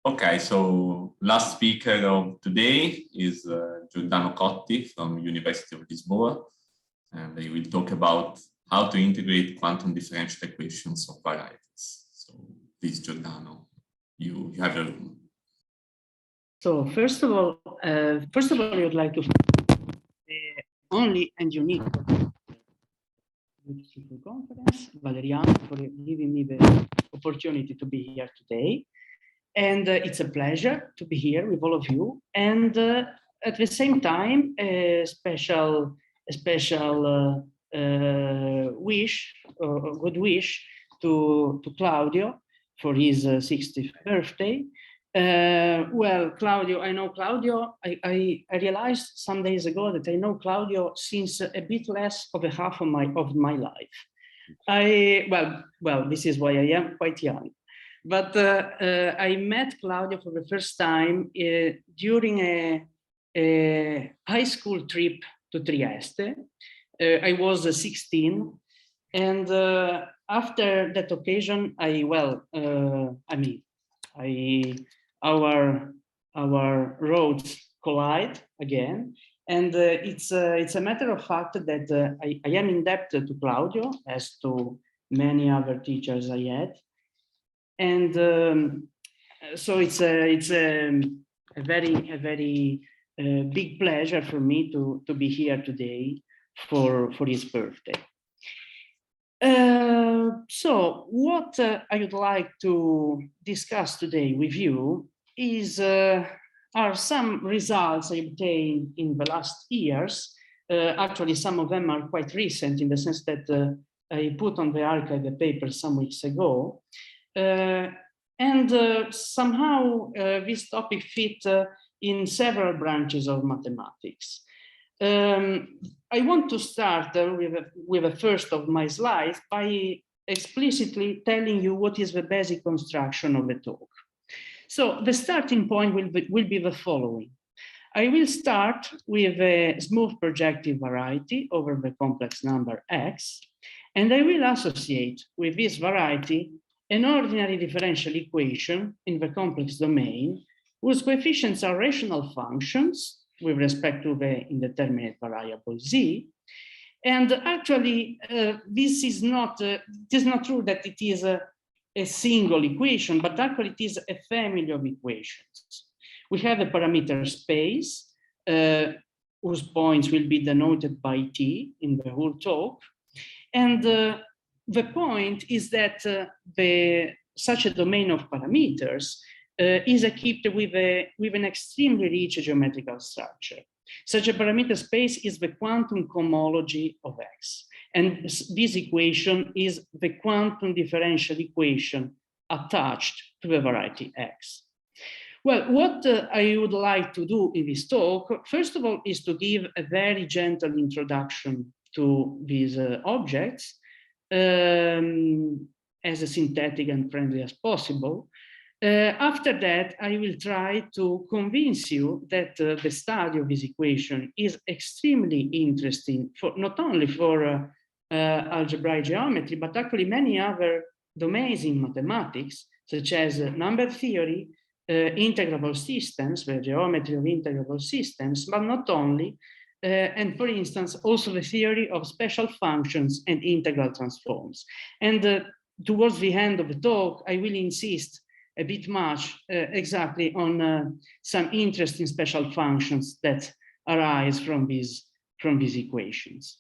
Okay, so last speaker of today is Giordano Cotti from University of Lisboa, and they will talk about how to integrate quantum differential equations of varieties. So please, Giordano, you have your room. So first of all, I would like to the only and unique conference, Valeriano, for giving me the opportunity to be here today. And it's a pleasure to be here with all of you. And at the same time, a special wish, or good wish to Claudio for his 60th birthday. Well, Claudio, I know Claudio. I realized some days ago that I know Claudio since a bit less of a half of my life. Well, this is why I am quite young. But I met Claudio for the first time during a high school trip to Trieste. I was 16, and after that occasion, our roads collide again, and it's a matter of fact that I am indebted to Claudio as to many other teachers I had. And so it's a very big pleasure for me to be here today for his birthday. So what I would like to discuss today with you are some results I obtained in the last years. Actually, some of them are quite recent in the sense that I put on the archive a paper some weeks ago. Somehow this topic fit in several branches of mathematics. I want to start with the first of my slides by explicitly telling you what is the basic construction of the talk. So the starting point will be the following. I will start with a smooth projective variety over the complex number x, and I will associate with this variety an ordinary differential equation in the complex domain whose coefficients are rational functions with respect to the indeterminate variable z. And actually, this is not, it is not true that it is a single equation, but actually it is a family of equations. We have a parameter space whose points will be denoted by t in the whole talk. And the point is that such a domain of parameters is equipped with an extremely rich geometrical structure. Such a parameter space is the quantum cohomology of x. And this equation is the quantum differential equation attached to the variety x. Well, what I would like to do in this talk, first of all, is to give a very gentle introduction to these objects, as synthetic and friendly as possible. After that, I will try to convince you that the study of this equation is extremely interesting, not only for algebraic geometry, but actually many other domains in mathematics, such as number theory, integrable systems, the geometry of integrable systems, but not only. And for instance, also the theory of special functions and integral transforms. And towards the end of the talk, I will insist a bit much exactly on some interesting special functions that arise from these equations.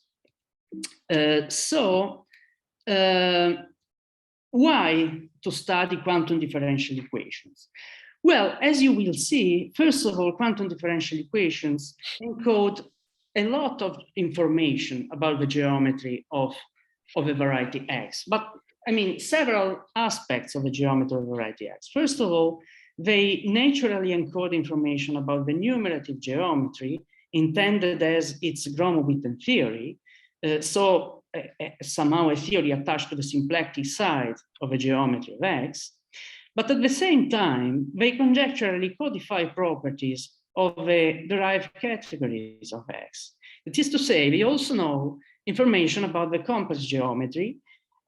Why to study quantum differential equations? Well, as you will see, first of all, quantum differential equations encode a lot of information about the geometry of a variety x, but I mean, several aspects of the geometry of variety x. First of all, they naturally encode information about the numerative geometry intended as its Gromov-Witten theory. Somehow a theory attached to the symplectic side of a geometry of x. But at the same time, they conjecturally codify properties of the derived categories of x. That is to say, they also know information about the complex geometry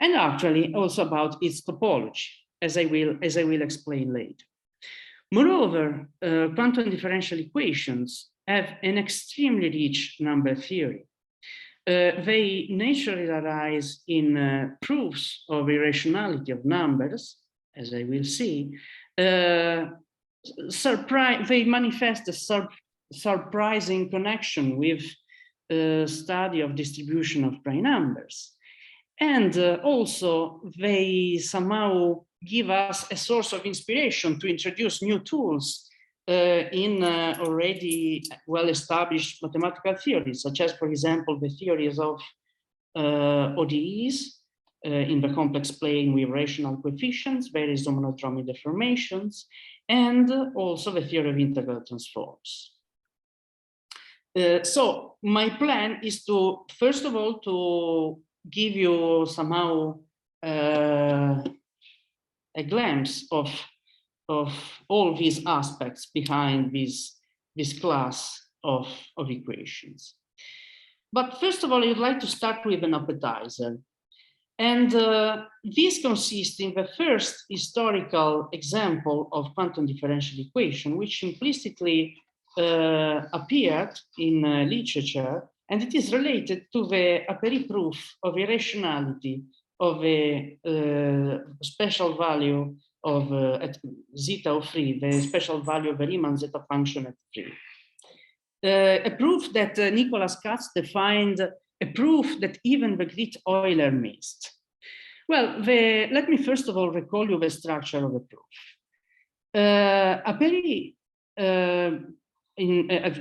and actually also about its topology, as I will explain later. Moreover, quantum differential equations have an extremely rich number theory. They naturally arise in proofs of irrationality of numbers, as I will see. They manifest a surprising connection with study of distribution of prime numbers. And also, they somehow give us a source of inspiration to introduce new tools in already well-established mathematical theories, such as, for example, the theories of ODEs in the complex plane with rational coefficients, various monodromy deformations, and also the theory of integral transforms. So my plan is to, first of all, to give you somehow a glimpse of all these aspects behind this class of equations. But first of all, I'd like to start with an appetizer. And this consists in the first historical example of quantum differential equation, which implicitly appeared in literature, and it is related to the a priori proof of irrationality of a special value of at zeta of free, the special value of the Riemann zeta function at free. A proof that Nicholas Katz defined, a proof that even the great Euler missed. Well, let me first of all recall you the structure of the proof. A priori,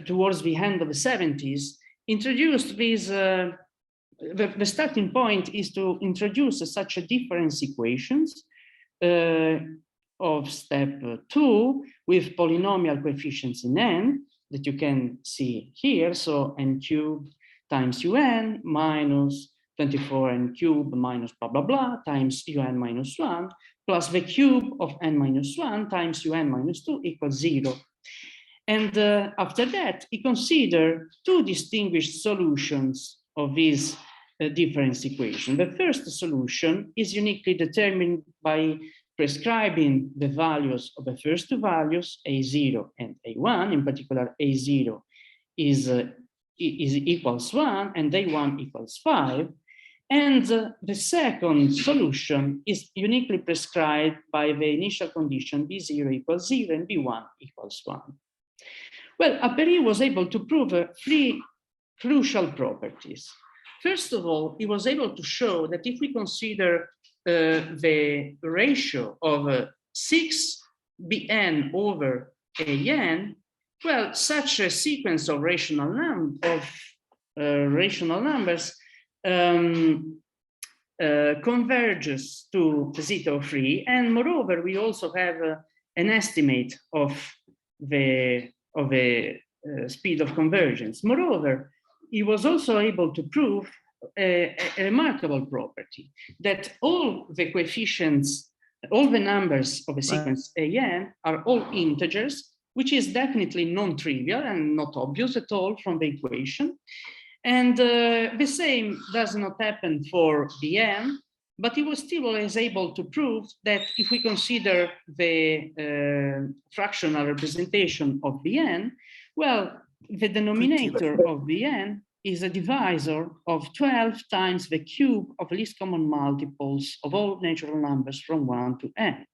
towards the end of the 70s, introduced this, the starting point is to introduce such a difference equations of step 2 with polynomial coefficients in n that you can see here. So n cubed times un minus 24n cubed minus blah, blah, blah times un minus 1 plus the cube of n minus 1 times un minus 2 equals 0. And after that, he considered two distinguished solutions of this difference equation. The first solution is uniquely determined by prescribing the values of the first two values, A0 and A1. In particular, A0 is equals 1 and A1 equals 5. And the second solution is uniquely prescribed by the initial condition B0 equals 0 and B1 equals 1. Well, a priori was able to prove three crucial properties. First of all, he was able to show that if we consider the ratio of 6bn over an, well, such a sequence of rational numbers converges to zeta of 3, and moreover, we also have an estimate of the speed of convergence. Moreover, he was also able to prove a remarkable property that all the coefficients, all the numbers of a sequence an are all integers, which is definitely non-trivial and not obvious at all from the equation. And the same does not happen for Bn, but he was still always able to prove that if we consider the fractional representation of Bn, well, the denominator of Bn is a divisor of 12 times the cube of least common multiples of all natural numbers from 1 to n.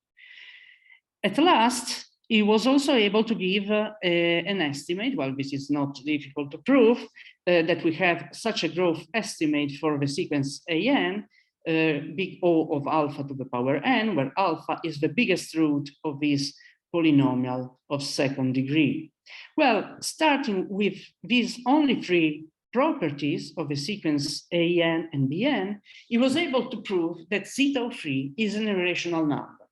At last, he was also able to give an estimate, well, this is not difficult to prove, that we have such a growth estimate for the sequence an, big O of alpha to the power n, where alpha is the biggest root of this polynomial of second degree. Well, starting with these only three properties of the sequence an and bn, he was able to prove that zeta of 3 is an irrational number.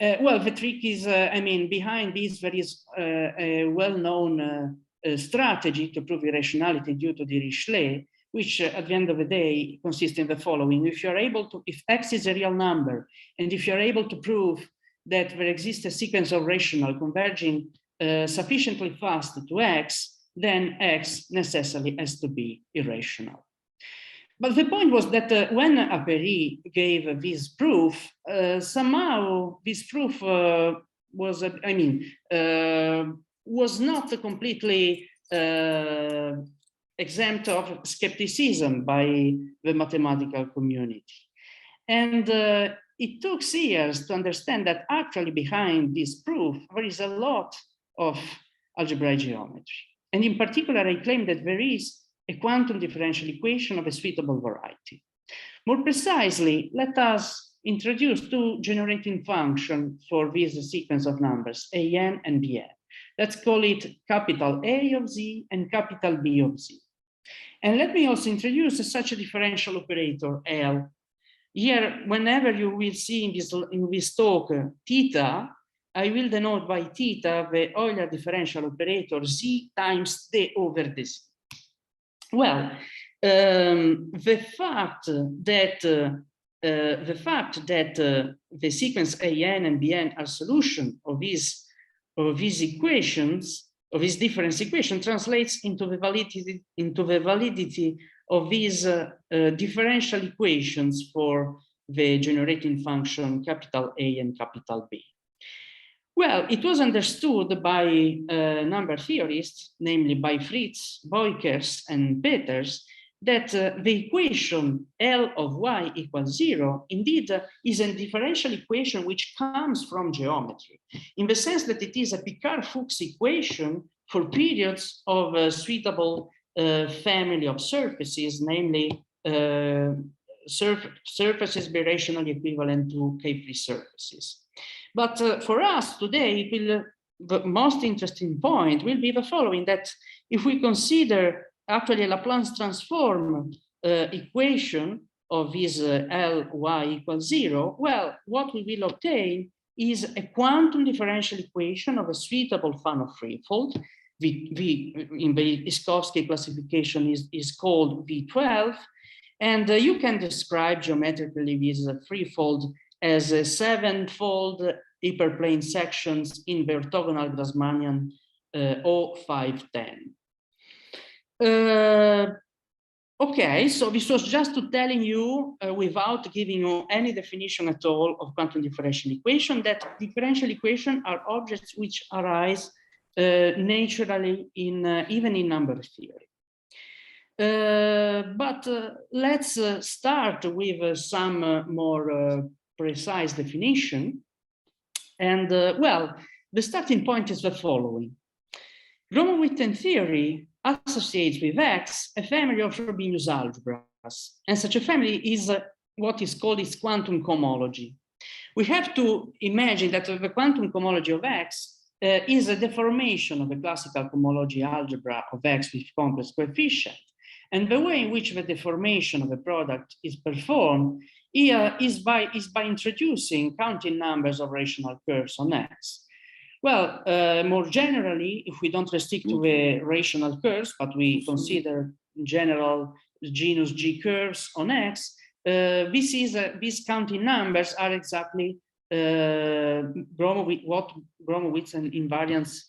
Well, the trick is, I mean, behind this, there is a well-known strategy to prove irrationality due to Dirichlet, which at the end of the day consists in the following. If you're able to, if x is a real number, and if you're able to prove that there exists a sequence of rational converging sufficiently fast to x, then x necessarily has to be irrational. But the point was that when a priori gave this proof, somehow this proof was not completely exempt of skepticism by the mathematical community. And it took years to understand that actually behind this proof, there is a lot of algebraic geometry. And in particular, I claim that there is a quantum differential equation of a suitable variety. More precisely, let us introduce two generating functions for this sequence of numbers, an and bn. Let's call it capital A of z and capital B of z. And let me also introduce such a differential operator, L. Here, whenever you will see in this talk theta, I will denote by theta the Euler differential operator z times d over d z. Well, the fact that the sequence an and bn are solution of these equations, of this difference equation, translates into the validity of these differential equations for the generating function capital A and capital B. Well, it was understood by number theorists, namely by Fritz, Boykers, and Peters, that the equation L of y equals 0 indeed is a differential equation which comes from geometry, in the sense that it is a Picard-Fuchs equation for periods of a suitable family of surfaces, namely surfaces birationally equivalent to K-free surfaces. But for us today, the most interesting point will be the following, that if we consider actually a Laplace transform equation of this Ly equals 0, well, what we will obtain is a quantum differential equation of a suitable fan of threefold. In the Iskowski classification is called V12, and you can describe geometrically this threefold as a sevenfold hyperplane sections in the orthogonal Grassmannian O510. Okay, so this was just to telling you, without giving you any definition at all of quantum differential equation, that differential equations are objects which arise naturally even in number theory. But let's start with some more precise definition. And well, the starting point is the following. Gromov-Witten theory associates with X a family of Frobenius algebras, and such a family is what is called its quantum cohomology. We have to imagine that the quantum cohomology of X is a deformation of the classical cohomology algebra of X with complex coefficient. And the way in which the deformation of a product is performed is by introducing counting numbers of rational curves on X. Well, more generally, if we don't restrict to the rational curves, but we consider general genus G curves on X, these counting numbers are exactly what Gromov-Witten invariants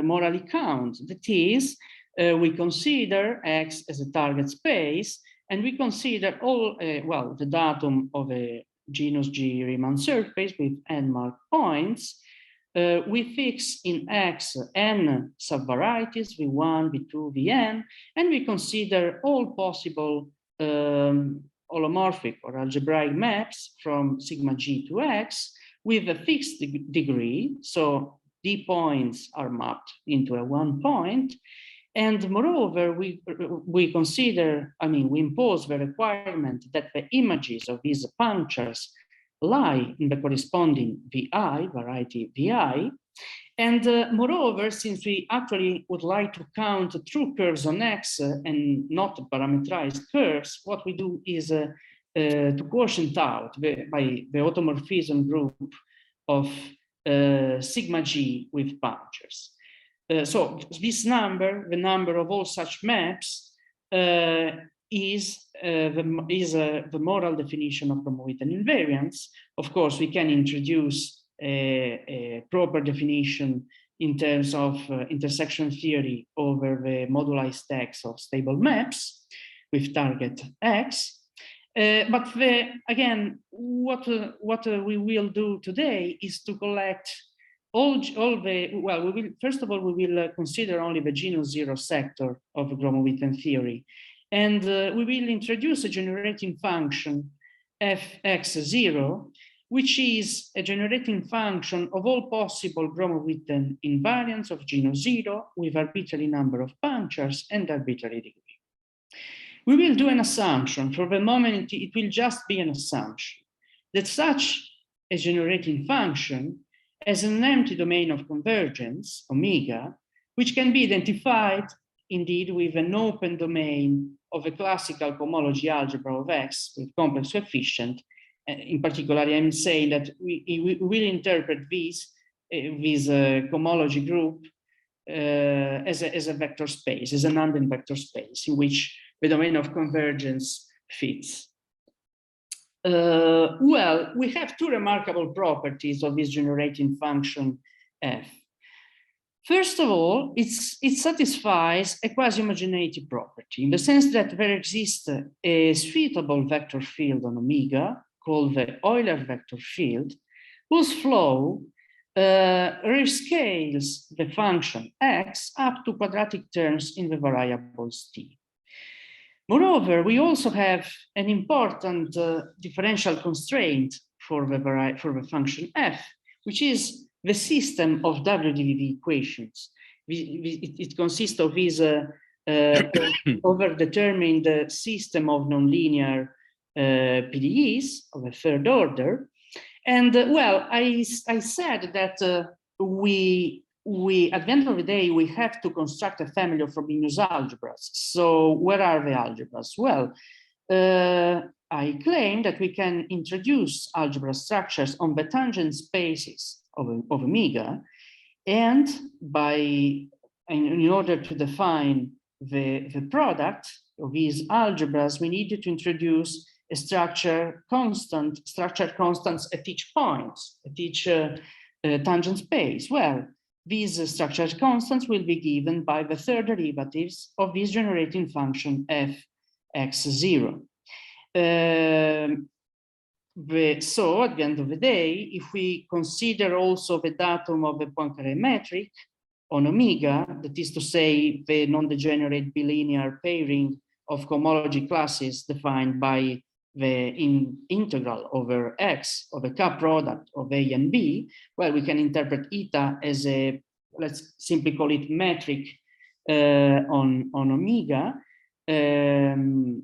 morally count. That is, we consider X as a target space, and we consider all, well, the datum of a genus G Riemann surface with n marked points. We fix in X n subvarieties, V1, V2, Vn, and we consider all possible holomorphic or algebraic maps from sigma G to X with a fixed degree. So D points are mapped into a 1 point. And moreover, we consider, we impose the requirement that the images of these punctures lie in the corresponding VI, variety VI. And moreover, since we actually would like to count true curves on X and not parameterized curves, what we do is to quotient out by the automorphism group of sigma G with punctures. So this number, the number of all such maps, is the moral definition of Gromov-Witten invariance. Of course, we can introduce a proper definition in terms of intersection theory over the moduli stacks of stable maps with target X. But again, what we will do today is to collect first of all, we will consider only the genus zero sector of Gromov-Witten theory. And we will introduce a generating function fx0, which is a generating function of all possible Gromov-Witten invariants of genus zero with arbitrary number of punctures and arbitrary degree. We will do an assumption. For the moment, it will just be an assumption that such a generating function has an empty domain of convergence, omega, which can be identified indeed with an open domain of a classical cohomology algebra of X with complex coefficient. In particular, I'm saying that we will interpret this cohomology group as a vector space, as an Anden vector space in which the domain of convergence fits. Well, we have two remarkable properties of this generating function f. First of all, it satisfies a quasi-homogeneity property in the sense that there exists a suitable vector field on omega called the Euler vector field, whose flow rescales the function x up to quadratic terms in the variables t. Moreover, we also have an important differential constraint for the function f, which is the system of WDVV equations. It consists of this overdetermined system of nonlinear PDEs of a third order. And well, I said that we at the end of the day, we have to construct a family of Frobenius algebras. So where are the algebras? Well, I claim that we can introduce algebra structures on the tangent spaces of omega, and in order to define the product of these algebras, we needed to introduce a structured constants at each point, at each tangent space. Well, these structured constants will be given by the third derivatives of this generating function fx0. So at the end of the day, if we consider also the datum of the Poincare metric on omega, that is to say the non-degenerate bilinear pairing of cohomology classes defined by the integral over x of a cup product of A and B, well, we can interpret eta as a, let's simply call it metric on omega, and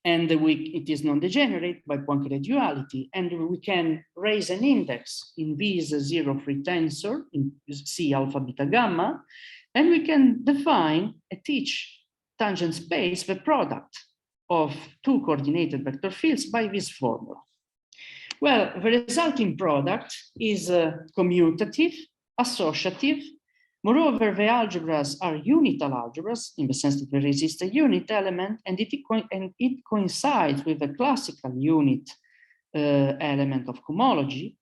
it is non-degenerate by Poincare duality, and we can raise an index in this zero-free tensor in C alpha beta gamma, and we can define at each tangent space the product of two coordinated vector fields by this formula. Well, the resulting product is commutative, associative. Moreover, the algebras are unital algebras in the sense that there exists a unit element, and it coincides with the classical unit element of cohomology.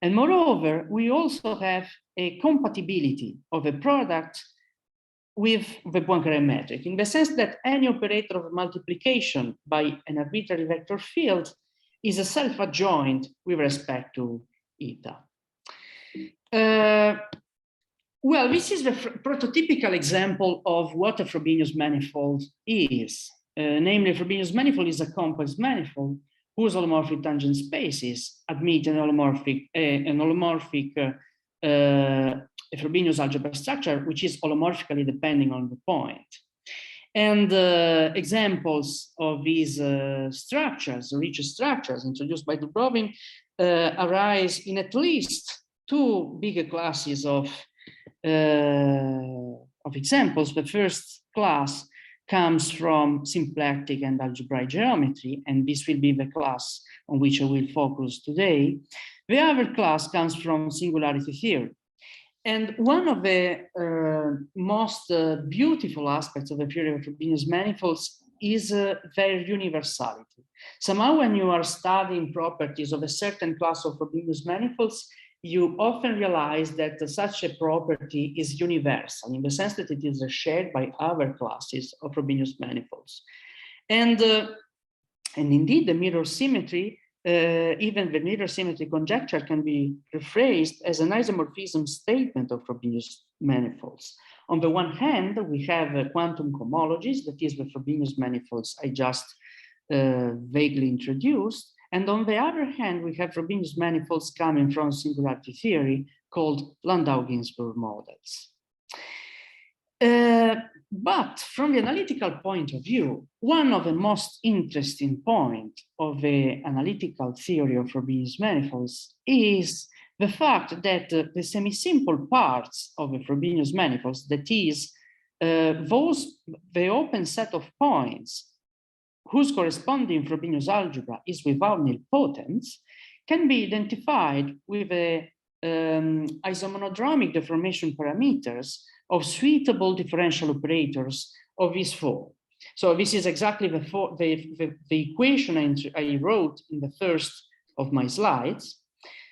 And moreover, we also have a compatibility of a product with the Poincare metric, in the sense that any operator of multiplication by an arbitrary vector field is a self-adjoint with respect to eta. Well, this is the prototypical example of what a Frobenius manifold is. Namely, a Frobenius manifold is a complex manifold whose holomorphic tangent spaces admit an holomorphic a Frobenius algebra structure, which is holomorphically depending on the point. And examples of these structures, rich structures introduced by Dubrovin, arise in at least two bigger classes of examples. The first class comes from symplectic and algebraic geometry, and this will be the class on which I will focus today. The other class comes from singularity theory. And one of the most beautiful aspects of the theory of Frobenius manifolds is their universality. Somehow, when you are studying properties of a certain class of Frobenius manifolds, you often realize that such a property is universal in the sense that it is shared by other classes of Frobenius manifolds. And indeed, the mirror symmetry even the mirror symmetry conjecture can be rephrased as an isomorphism statement of Frobenius manifolds. On the one hand, we have quantum cohomologies, that is the Frobenius manifolds I just vaguely introduced. And on the other hand, we have Frobenius manifolds coming from singularity theory called Landau-Ginzburg models. But from the analytical point of view, one of the most interesting points of the analytical theory of Frobenius manifolds is the fact that the semi-simple parts of the Frobenius manifolds, that is, the open set of points whose corresponding Frobenius algebra is without nilpotence, can be identified with the isomonodromic deformation parameters of suitable differential operators of this form. So this is exactly the equation I wrote in the first of my slides.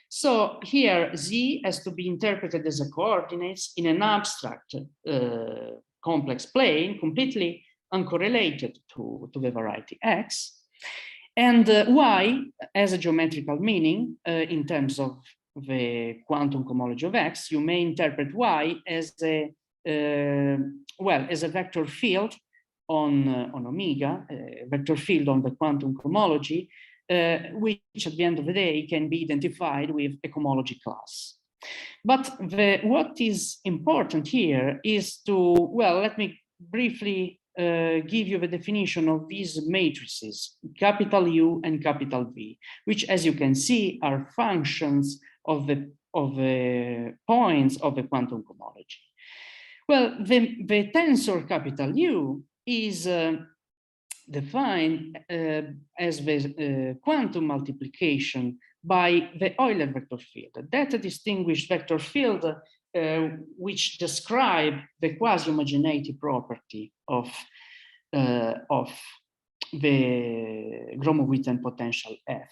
So here Z has to be interpreted as a coordinates in an abstract complex plane, completely uncorrelated to the variety X. And Y has a geometrical meaning in terms of the quantum cohomology of X. You may interpret Y as a as a vector field on omega, a vector field on the quantum cohomology, which at the end of the day can be identified with a cohomology class. But what is important here is to, let me briefly give you the definition of these matrices, capital U and capital V, which, as you can see, are functions of the points of the quantum cohomology. Well, the tensor capital U is defined as the quantum multiplication by the Euler vector field. That distinguished vector field which describe the quasi-homogeneity property of the Gromov-Witten potential F.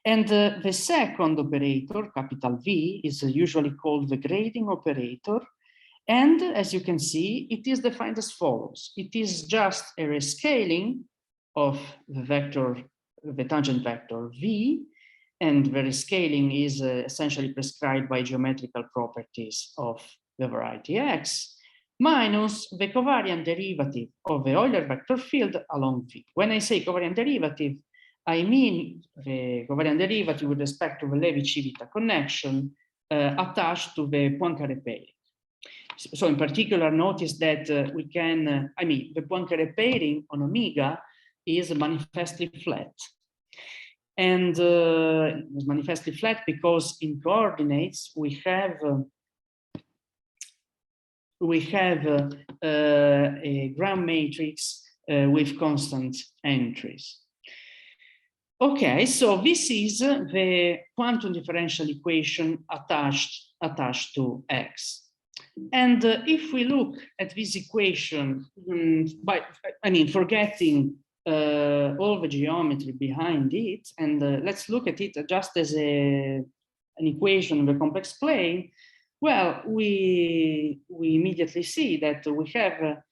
And the second operator, capital V, is usually called the grading operator. And as you can see, it is defined as follows. It is just a rescaling of the vector, the tangent vector V, and the rescaling is essentially prescribed by geometrical properties of the variety X, minus the covariant derivative of the Euler vector field along V. When I say covariant derivative, I mean the covariant derivative with respect to the Levi-Civita connection attached to the Poincaré pairing. So in particular, notice that we can, the Poincaré pairing on omega is manifestly flat. And it's manifestly flat because in coordinates we have a Gram matrix with constant entries. Okay, so this is the quantum differential equation attached to X. And if we look at this equation, forgetting all the geometry behind it, and let's look at it just as an equation of a complex plane, well, we immediately see that we have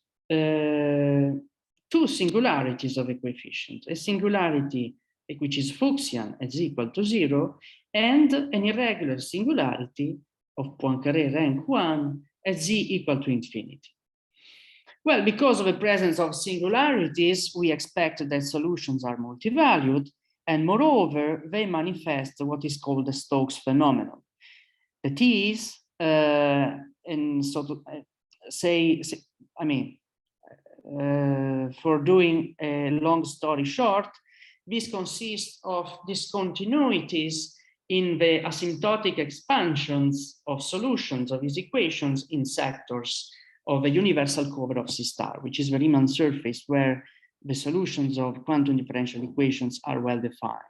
two singularities of a coefficient, a singularity which is Fuchsian at z equal to 0, and an irregular singularity of Poincaré rank 1 at z equal to infinity. Well, because of the presence of singularities, we expect that solutions are multi-valued, and moreover, they manifest what is called the Stokes phenomenon. That is, and so to for doing a long story short, this consists of discontinuities in the asymptotic expansions of solutions of these equations in sectors of the universal cover of C star, which is the Riemann surface where the solutions of quantum differential equations are well defined.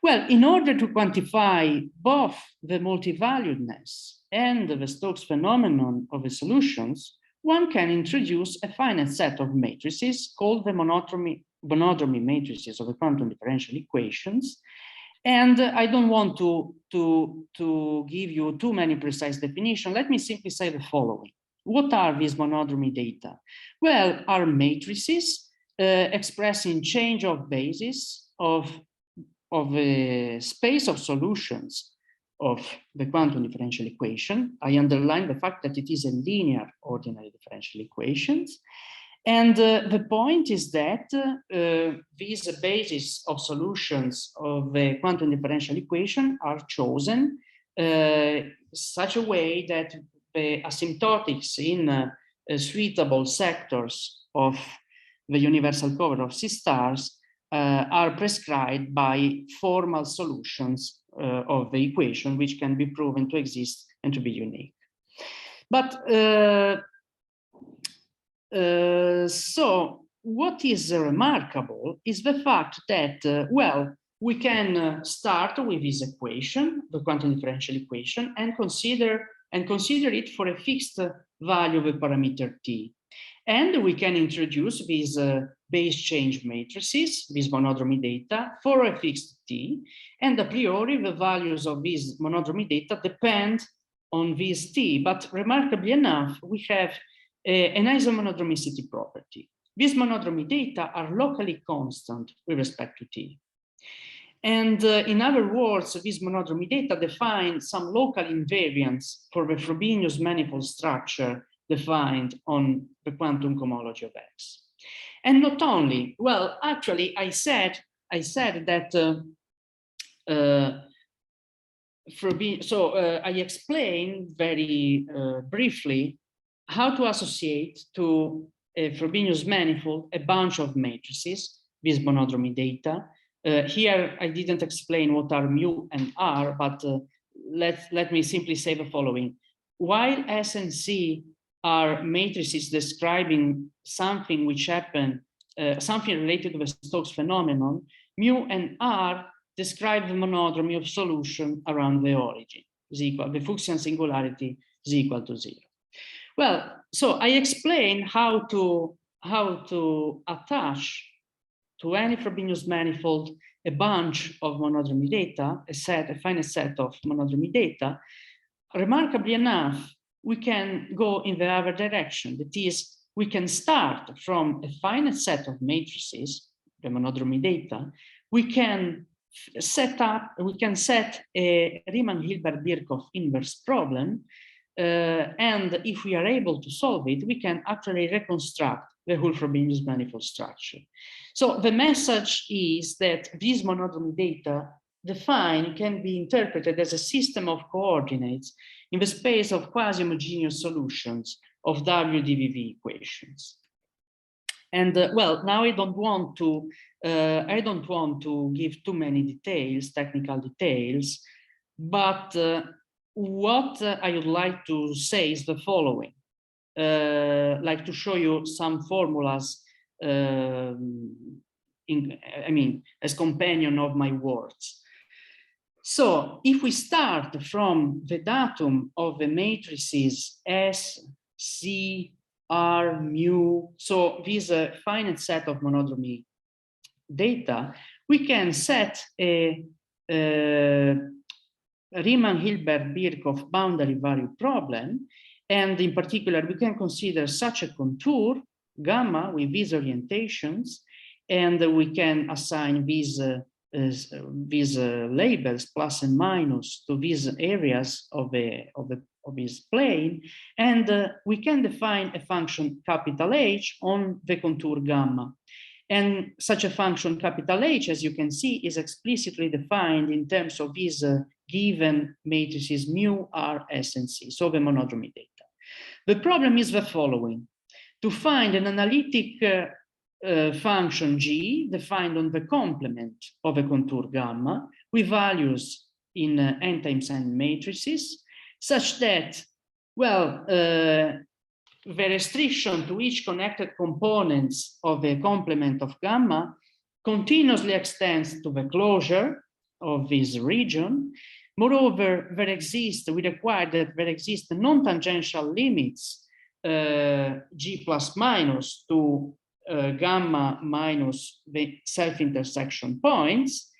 Well, in order to quantify both the multivaluedness and the Stokes phenomenon of the solutions, one can introduce a finite set of matrices called the monodromy matrices of the quantum differential equations. And I don't want to give you too many precise definitions. Let me simply say the following. What are these monodromy data? Well, are matrices expressing change of basis of a space of solutions of the quantum differential equation. I underline the fact that it is a linear ordinary differential equations. And the point is that these bases of solutions of the quantum differential equation are chosen such a way that the asymptotics in suitable sectors of the universal cover of C stars are prescribed by formal solutions of the equation, which can be proven to exist and to be unique. But so what is remarkable is the fact that, well, we can start with this equation, the quantum differential equation, and consider it for a fixed value of a parameter t. And we can introduce these base change matrices, these monodromy data, for a fixed t. And a priori, the values of these monodromy data depend on this t. But remarkably enough, we have an isomonodromicity property. These monodromy data are locally constant with respect to t. And in other words, these monodromy data define some local invariants for the Frobenius manifold structure defined on the quantum cohomology of X. And not only, well, actually, I said that I explained very briefly how to associate to a Frobenius manifold a bunch of matrices, these monodromy data. Here, I didn't explain what are mu and r, but let me simply say the following. While S and C are matrices describing something which happened, something related to the Stokes phenomenon, mu and r describe the monodromy of solution around the origin, the Fuchsian singularity is equal to 0. Well, so I explained how to attach to any Frobenius manifold a bunch of monodromy data, a finite set of monodromy data. Remarkably enough, we can go in the other direction. That is, we can start from a finite set of matrices, the monodromy data. We can set a Riemann-Hilbert-Birkhoff inverse problem. And if we are able to solve it, we can actually reconstruct the whole Frobenius manifold structure. So the message is that these monodromy data can be interpreted as a system of coordinates in the space of quasi-homogeneous solutions of WDVV equations. And well, now I don't want to give too many details, technical details, but what I would like to say is the following. Like to show you some formulas, as companion of my words. So if we start from the datum of the matrices S, C, R, mu, so this finite set of monodromy data, we can set a Riemann-Hilbert-Birkhoff boundary value problem. And in particular, we can consider such a contour, gamma, with these orientations, and we can assign these labels, plus and minus, to these areas of this plane, and we can define a function capital H on the contour gamma. And such a function capital H, as you can see, is explicitly defined in terms of these given matrices mu, r, s, and c, so the monodromy data. The problem is the following. To find an analytic function g defined on the complement of a contour gamma with values in n times n matrices, such that, well, the restriction to each connected components of the complement of gamma continuously extends to the closure of this region. Moreover, we require that there exist non-tangential limits g plus minus to gamma minus the self-intersection points.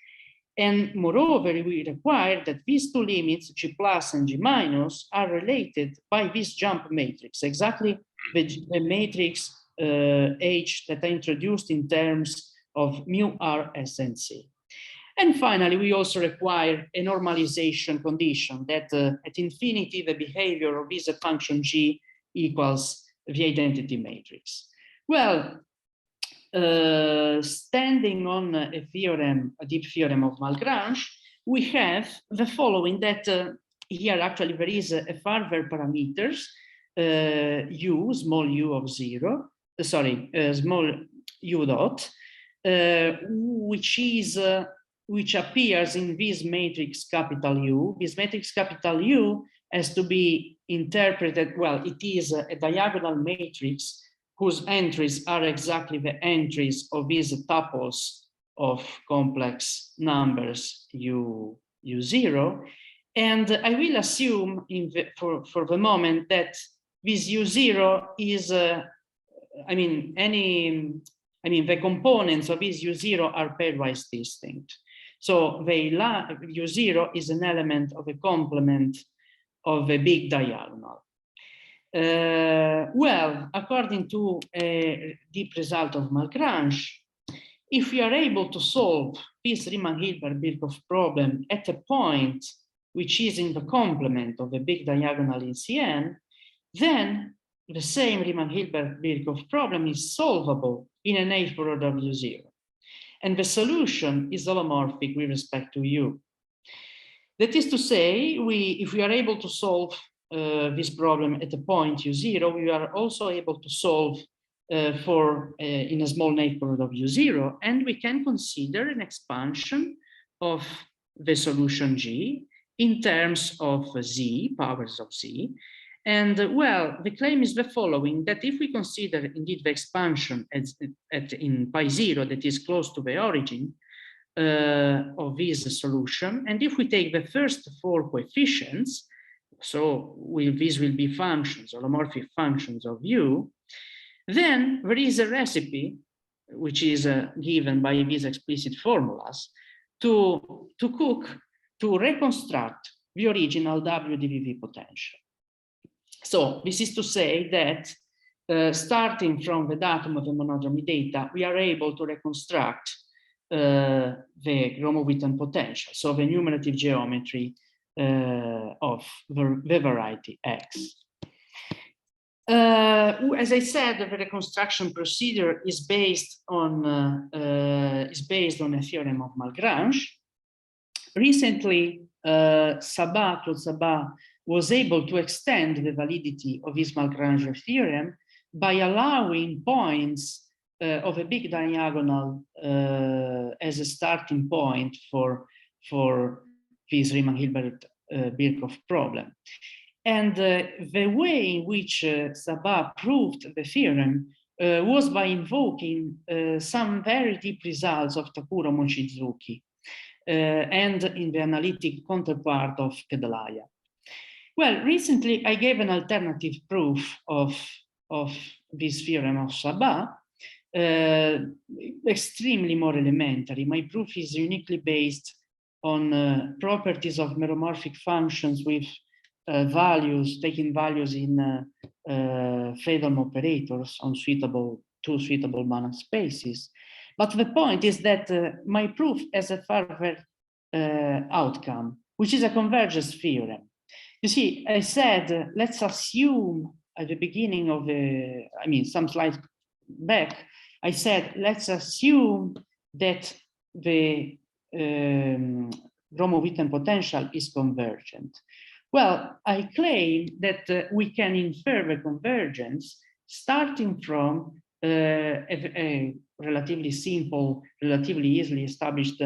And moreover, we require that these two limits, g plus and g minus, are related by this jump matrix, exactly the matrix H that I introduced in terms of mu, r, s, and c. And finally, we also require a normalization condition that at infinity, the behavior of this function G equals the identity matrix. Well, standing on a theorem, a deep theorem of Malgrange, we have the following, that here actually there is a further parameters, u, small u of 0, small u dot, which appears in this matrix capital U. This matrix capital U has to be interpreted, well, it is a diagonal matrix whose entries are exactly the entries of these tuples of complex numbers U0. And I will assume for the moment that this U0 is, the components of this U0 are pairwise distinct. So the U0 is an element of a complement of a big diagonal. Well, according to a deep result of Malgrange, if we are able to solve this Riemann-Hilbert-Birkhoff problem at a point which is in the complement of a big diagonal in Cn, then the same Riemann-Hilbert-Birkhoff problem is solvable in a neighborhood of U0. And the solution is holomorphic with respect to U. That is to say, if we are able to solve this problem at a point U0, we are also able to solve in a small neighborhood of U0, and we can consider an expansion of the solution G in terms of Z, powers of Z. And well, the claim is the following, that if we consider indeed the expansion in pi 0 that is close to the origin of this solution, and if we take the first 4 coefficients, so these will be functions, holomorphic functions of U, then there is a recipe which is given by these explicit formulas to reconstruct the original WDVV potential. So this is to say that starting from the datum of the monodromy data, we are able to reconstruct the Gromov-Witten potential, so the numerative geometry of the variety X. As I said, the reconstruction procedure is based on a theorem of Malgrange. Recently, Claude Sabat was able to extend the validity of his Malgrange theorem by allowing points of a big diagonal as a starting point for this Riemann-Hilbert-Birkhoff problem. And the way in which Sabat proved the theorem was by invoking some very deep results of Takuro Mochizuki and in the analytic counterpart of Kedalaya. Well, recently I gave an alternative proof of this theorem of Sabat, extremely more elementary. My proof is uniquely based on properties of meromorphic functions with taking values in Fredholm operators on two suitable Banach spaces. But the point is that my proof has a further outcome, which is a convergence theorem. You see, I said, let's assume at the beginning of some slides back, I said, let's assume that the Gromov-Witten potential is convergent. Well, I claim that we can infer the convergence starting from a relatively simple, relatively easily established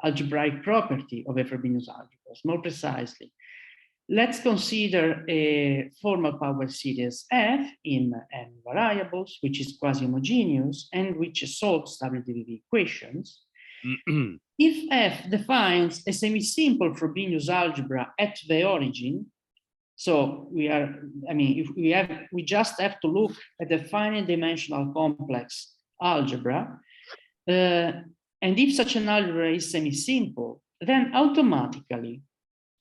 algebraic property of a Frobenius algebras. More precisely, let's consider a formal power series F in n variables, which is quasi-homogeneous and which solves WDVV equations. If F defines a semi-simple Frobenius algebra at the origin, so we just have to look at the finite dimensional complex algebra, and if such an algebra is semi-simple, then automatically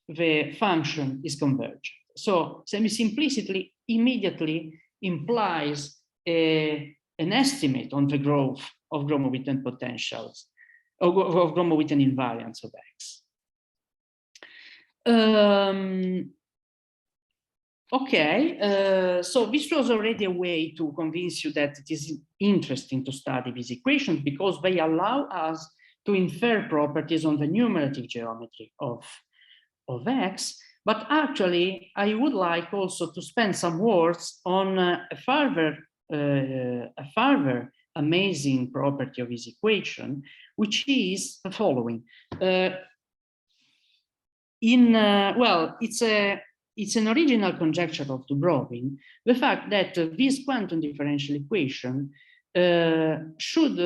the function is convergent. So semi-simplicity immediately implies an estimate on the growth of Gromov-Witten potentials, of Gromov-Witten invariants of X. Okay, so this was already a way to convince you that it is interesting to study these equations because they allow us to infer properties on the numerative geometry of X. But actually, I would like also to spend some words on a further amazing property of this equation, which is the following. Well, it's an original conjecture of Dubrovin, the fact that this quantum differential equation should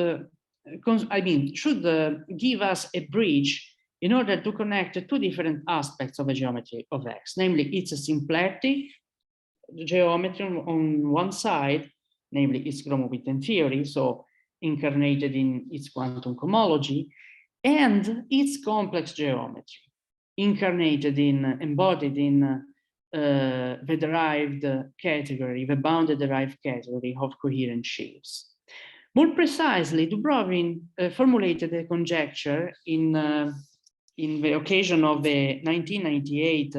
give us a bridge in order to connect two different aspects of the geometry of X. Namely, it's a symplectic geometry on one side, namely its Gromov-Witten theory, so incarnated in its quantum cohomology, and its complex geometry, embodied in the derived category, the bounded derived category of coherent sheaves. More precisely, Dubrovin formulated a conjecture in the occasion of the 1998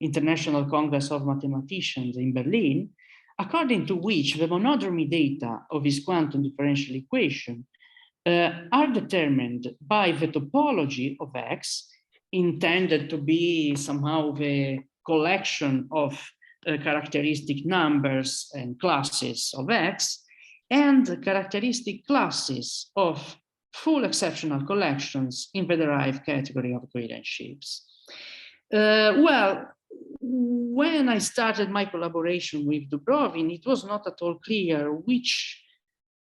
International Congress of Mathematicians in Berlin, according to which the monodromy data of this quantum differential equation are determined by the topology of X, intended to be somehow the collection of characteristic numbers and classes of X, and characteristic classes of full exceptional collections in the derived category of coherent sheaves. Well, when I started my collaboration with Dubrovin, it was not at all clear which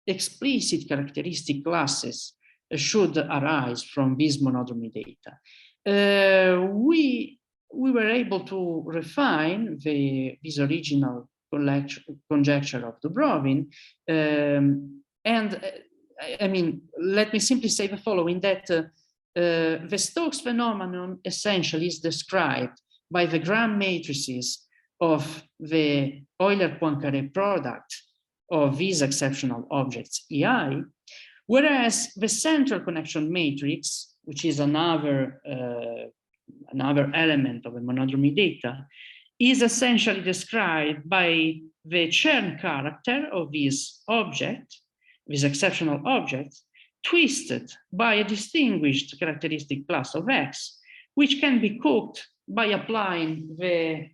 explicit characteristic classes should arise from this monodromy data. We were able to refine this original conjecture of Dubrovin, I mean, let me simply say the following, that the Stokes phenomenon essentially is described by the Gram matrices of the Euler-Poincaré product of these exceptional objects EI, whereas the central connection matrix, which is another element of the monodromy data, is essentially described by the Chern character of this object, this exceptional object, twisted by a distinguished characteristic class of X, which can be cooked by applying the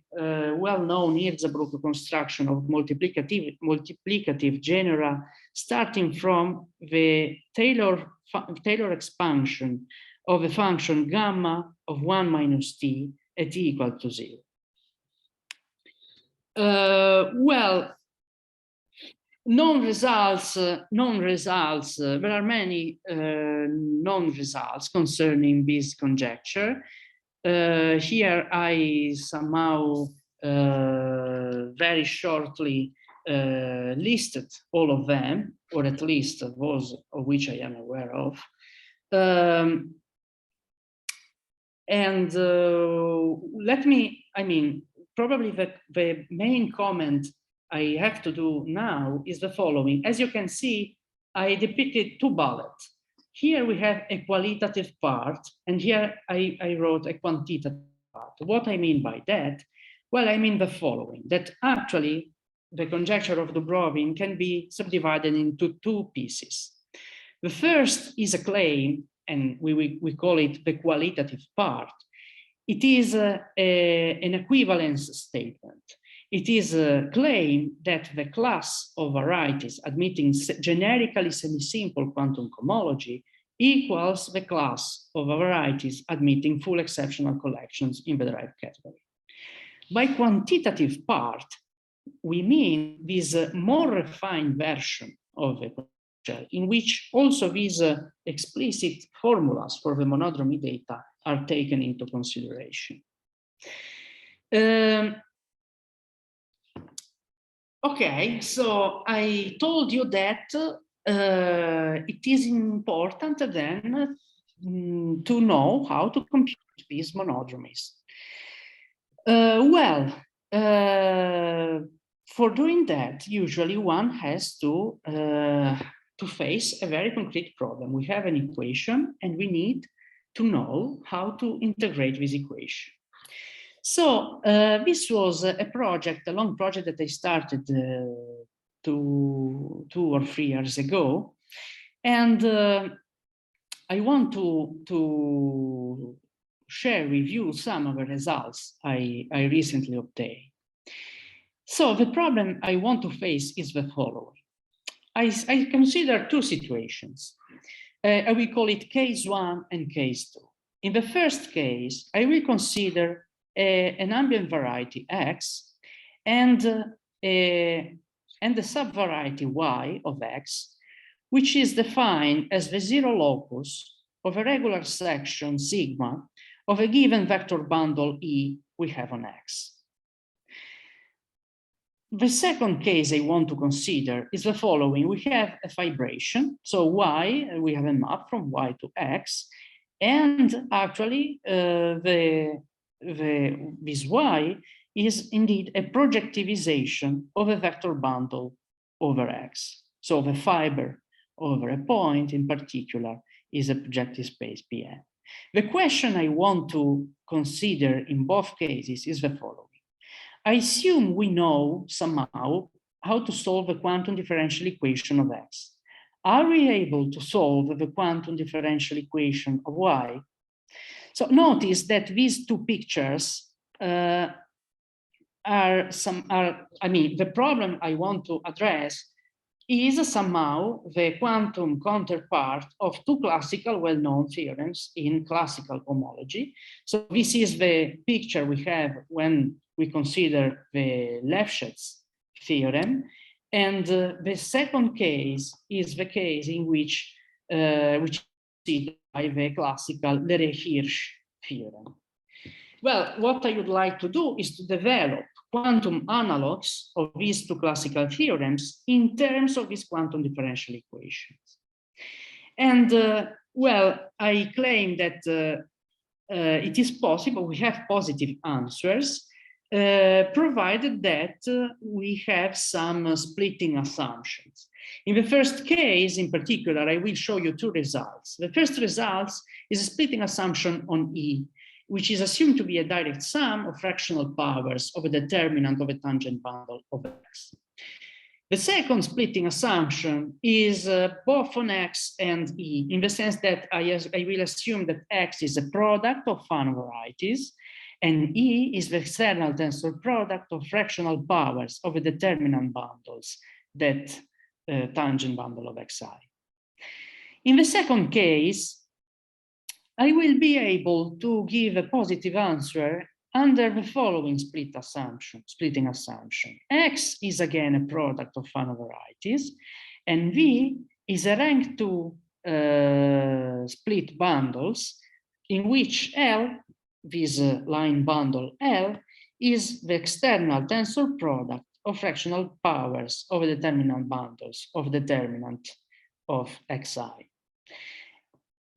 well-known Hirzebruch construction of multiplicative genera, starting from the Taylor expansion of a function gamma of 1 minus t at t equal to 0. Well, known results, there are many known results concerning this conjecture. Here I somehow very shortly listed all of them, or at least those of which I am aware of. Let me, probably the main comment I have to do now is the following. As you can see, I depicted two bullets. Here we have a qualitative part, and here I wrote a quantitative part. What I mean by that? Well, I mean the following, that actually the conjecture of Dubrovin can be subdivided into two pieces. The first is a claim, and we call it the qualitative part. It is an equivalence statement. It is a claim that the class of varieties admitting generically semi-simple quantum cohomology equals the class of varieties admitting full exceptional collections in the derived category. By quantitative part, we mean this more refined version of the conjecture, in which also these explicit formulas for the monodromy data are taken into consideration. Okay, so I told you that it is important then to know how to compute these monodromies. For doing that, usually one has to to face a very concrete problem. We have an equation and we need to know how to integrate this equation. So this was a project, a long project that I started 2 or 3 years ago. And I want to share with you some of the results I recently obtained. So the problem I want to face is the following. I consider 2 situations. I will call it case 1 and case 2. In the first case, I will consider an ambient variety X and the subvariety Y of X, which is defined as the 0 locus of a regular section sigma of a given vector bundle E we have on X. The second case I want to consider is the following. We have a fibration, so Y, we have a map from Y to X, and actually this Y is indeed a projectivization of a vector bundle over X. So the fiber over a point in particular is a projective space Pn. The question I want to consider in both cases is the following. I assume we know somehow how to solve the quantum differential equation of X. Are we able to solve the quantum differential equation of Y? So notice that these 2 pictures the problem I want to address is somehow the quantum counterpart of 2 classical well-known theorems in classical homology. So this is the picture we have when we consider the Lefschetz theorem. And the second case is the case in which is by the classical Leray-Hirsch theorem. Well, what I would like to do is to develop quantum analogs of these 2 classical theorems in terms of these quantum differential equations. And well, I claim that it is possible, we have positive answers, provided that we have some splitting assumptions. In the first case, in particular, I will show you 2 results. The first result is a splitting assumption on E, which is assumed to be a direct sum of fractional powers of a determinant of a tangent bundle of X. The second splitting assumption is both on X and E, in the sense that I will assume that X is a product of Fan varieties, and E is the external tensor product of fractional powers of a determinant bundles, that tangent bundle of Xi. In the second case, I will be able to give a positive answer under the following splitting assumption. X is again a product of Fan varieties, and V is a rank 2 split bundles in which L, this line bundle L, is the external tensor product of fractional powers of a determinant bundles of determinant of Xi.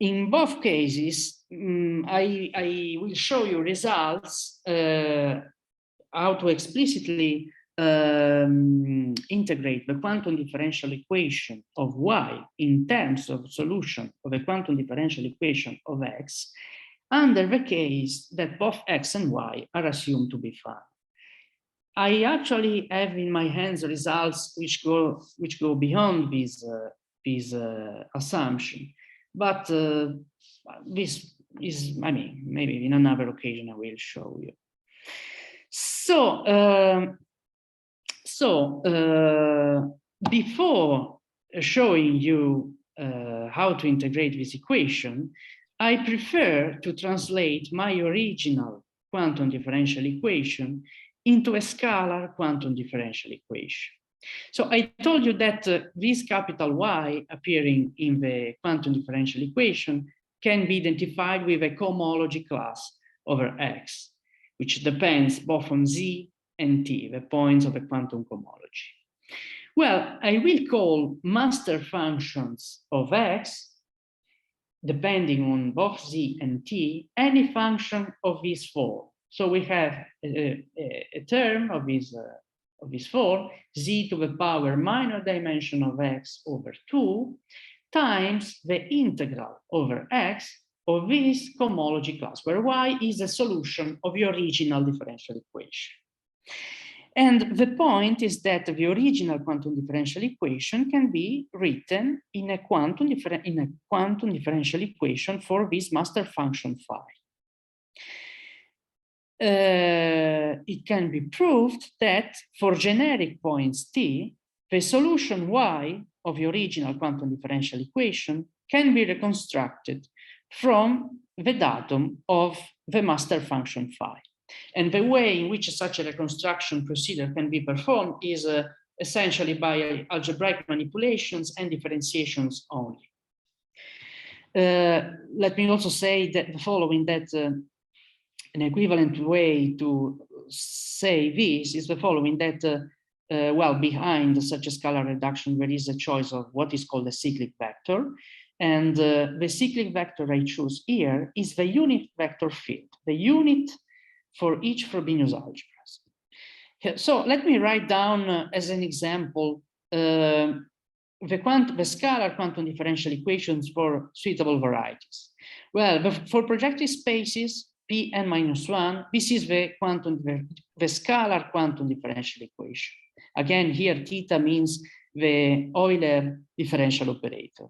In both cases, I will show you results how to explicitly integrate the quantum differential equation of Y in terms of solution of a quantum differential equation of X under the case that both X and Y are assumed to be Fan. I actually have in my hands results which go beyond this assumption. But this is, maybe in another occasion I will show you. So, before showing you how to integrate this equation, I prefer to translate my original quantum differential equation into a scalar quantum differential equation. So I told you that this capital Y appearing in the quantum differential equation can be identified with a cohomology class over X, which depends both on Z and T, the points of a quantum cohomology. Well, I will call master functions of X, depending on both Z and T, any function of this form. So we have a term of of this form, z to the power minor dimension of x over 2 times the integral over x of this cohomology class, where y is the solution of the original differential equation. And the point is that the original quantum differential equation can be written in a quantum differential equation for this master function phi. It can be proved that for generic points t, the solution y of the original quantum differential equation can be reconstructed from the datum of the master function phi. And the way in which such a reconstruction procedure can be performed is essentially by algebraic manipulations and differentiations only. Let me also say that the following, that an equivalent way to say this is the following, that well, behind such a scalar reduction, there is a choice of what is called a cyclic vector. And the cyclic vector I choose here is the unit vector field, the unit for each Frobenius algebras. So let me write down as an example the scalar quantum differential equations for suitable varieties. Well, for projective spaces Pn minus 1, this is the scalar quantum differential equation. Again, here theta means the Euler differential operator.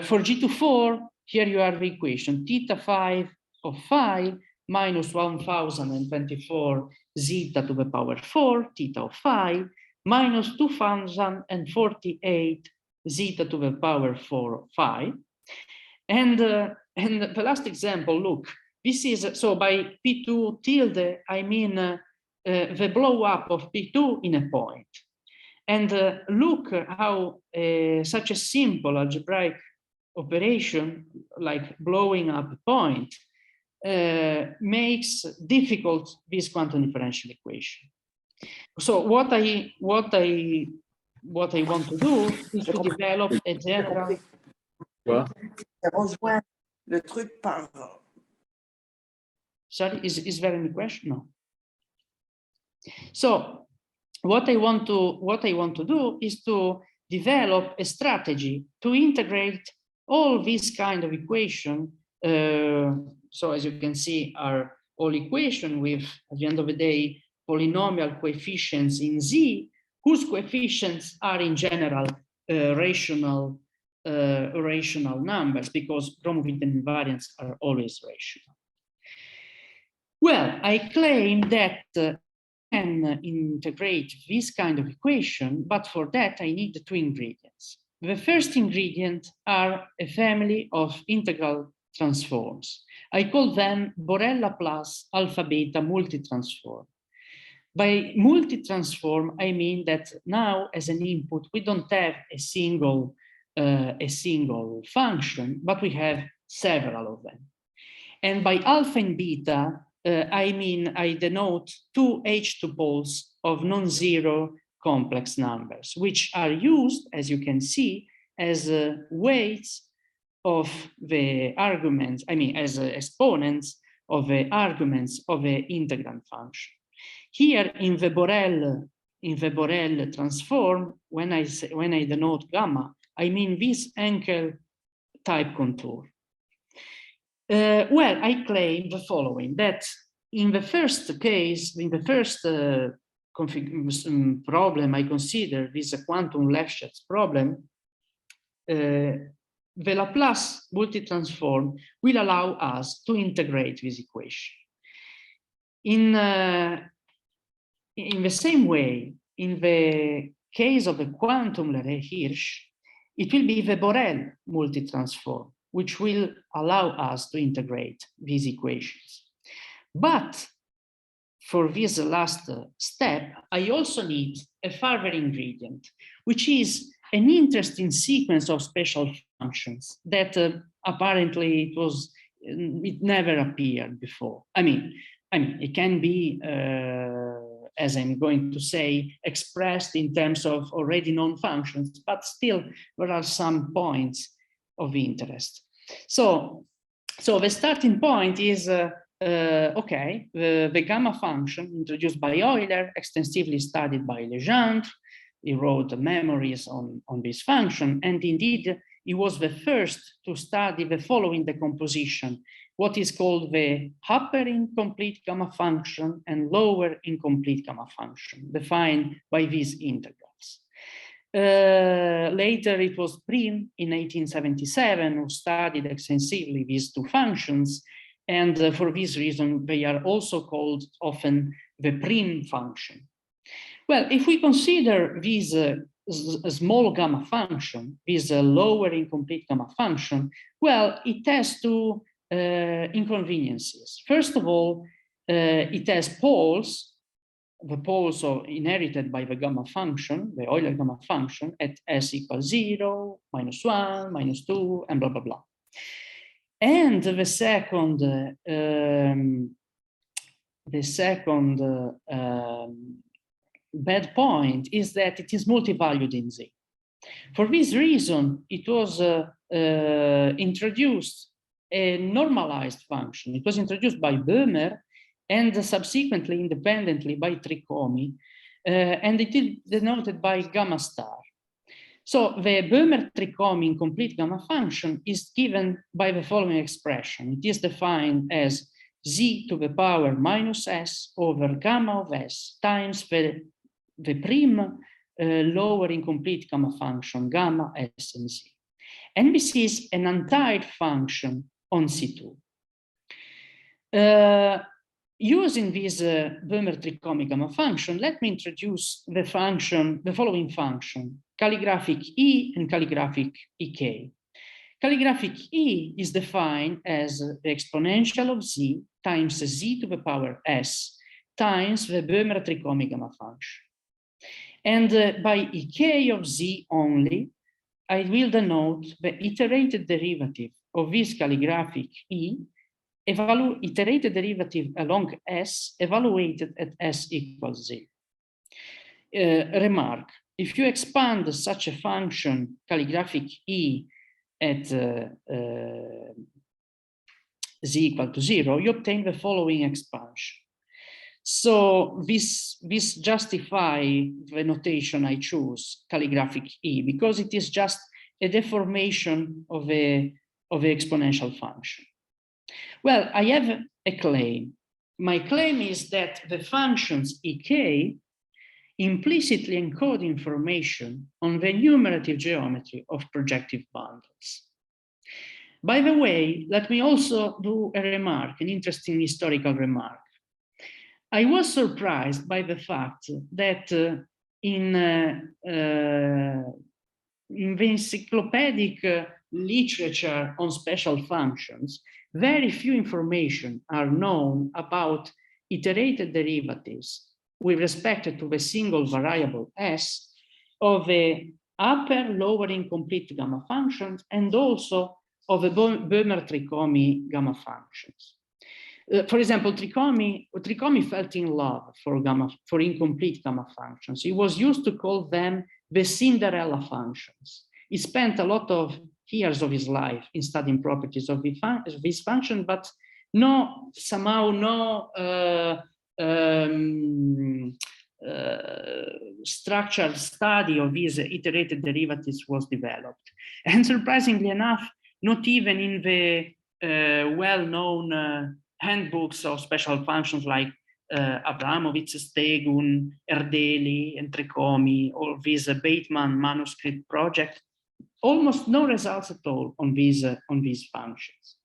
For G24, here you have the equation theta 5 of phi minus 1024 zeta to the power 4 theta of phi minus 2048 zeta to the power 4 phi. And the last example, look, this is, so by P2 tilde, I mean the blow up of P2 in a point. And look how such a simple algebraic operation, like blowing up a point, makes difficult this quantum differential equation. So what I want to do is to develop a general. Le truc par. Sorry, is there any question? No. So what I want to do is to develop a strategy to integrate all these kind of equation. So as you can see, are all equation with, at the end of the day, polynomial coefficients in Z, whose coefficients are in general rational numbers, because Gromov invariants are always rational. Well, I claim that can integrate this kind of equation, but for that I need two ingredients. The first ingredient are a family of integral transforms. I call them Borel-Laplace alpha beta multitransform. By multitransform, I mean that now as an input, we don't have a single function, but we have several of them. And by alpha and beta, I mean I denote two H-tuples of non-zero complex numbers, which are used, as you can see, as weights of the arguments, I mean, as exponents of the arguments of the integrand function. Here in the Borel transform, when I denote gamma, I mean this Henkel type contour. Well, I claim the following, that in the first case, in the first problem I consider this quantum Lefschetz problem, the Laplace multitransform will allow us to integrate this equation. In the same way, in the case of the quantum Leray-Hirsch, it will be the Borel multitransform, which will allow us to integrate these equations. But for this last step, I also need a further ingredient, which is an interesting sequence of special functions that apparently it never appeared before. I mean, it can be, as I'm going to say, expressed in terms of already known functions, but still there are some points of interest. So the starting point is okay, the gamma function introduced by Euler, extensively studied by Legendre. He wrote memories on this function, and indeed he was the first to study the following decomposition, what is called the upper incomplete gamma function and lower incomplete gamma function, defined by these integrals. Later it was Prim in 1877 who studied extensively these two functions, and for this reason they are also called often the Prim function. Well, if we consider this small gamma function, this lower incomplete gamma function, well, it has two inconveniences. First of all, it has poles. The poles are inherited by the gamma function, the Euler gamma function, at s equals 0, -1, -2, and blah, blah, blah. And the second bad point is that it is multi-valued in Z. For this reason, it was introduced a normalized function. It was introduced by Böhmer and subsequently independently by Tricomi, and it is denoted by gamma star. So the Böhmer-Tricomi incomplete gamma function is given by the following expression. It is defined as Z to the power -s over gamma of S times the prime lower incomplete gamma function, gamma S and Z. And this is an untied function on C2. Using this Böhmer-Tricomi gamma function, let me introduce the following function, calligraphic E and calligraphic EK. Calligraphic E is defined as the exponential of Z times Z to the power S times the Böhmer-Tricomi gamma function. And by EK of Z only, I will denote the iterated derivative of this calligraphic E, iterated derivative along S, evaluated at S equals Z. Remark, if you expand such a function, calligraphic E, at Z equal to 0, you obtain the following expansion. So this justifies the notation I choose, calligraphic E, because it is just a deformation of the exponential function. Well, I have a claim. My claim is that the functions EK implicitly encode information on the numerative geometry of projective bundles. By the way, let me also do a remark, an interesting historical remark. I was surprised by the fact that in the encyclopedic literature on special functions, very few information are known about iterated derivatives with respect to the single variable S of the upper lower incomplete gamma functions and also of the Böhmer-Tricomi gamma functions. For example, Tricomi felt in love for incomplete gamma functions. He was used to call them the Cinderella functions. He spent a lot of years of his life in studying properties of this function, but somehow no structured study of these iterated derivatives was developed. And surprisingly enough, not even in the well-known handbooks of special functions like Abramovich, Stegun, Erdely, and Tricomi, or this Bateman manuscript project, almost no results at all on these functions.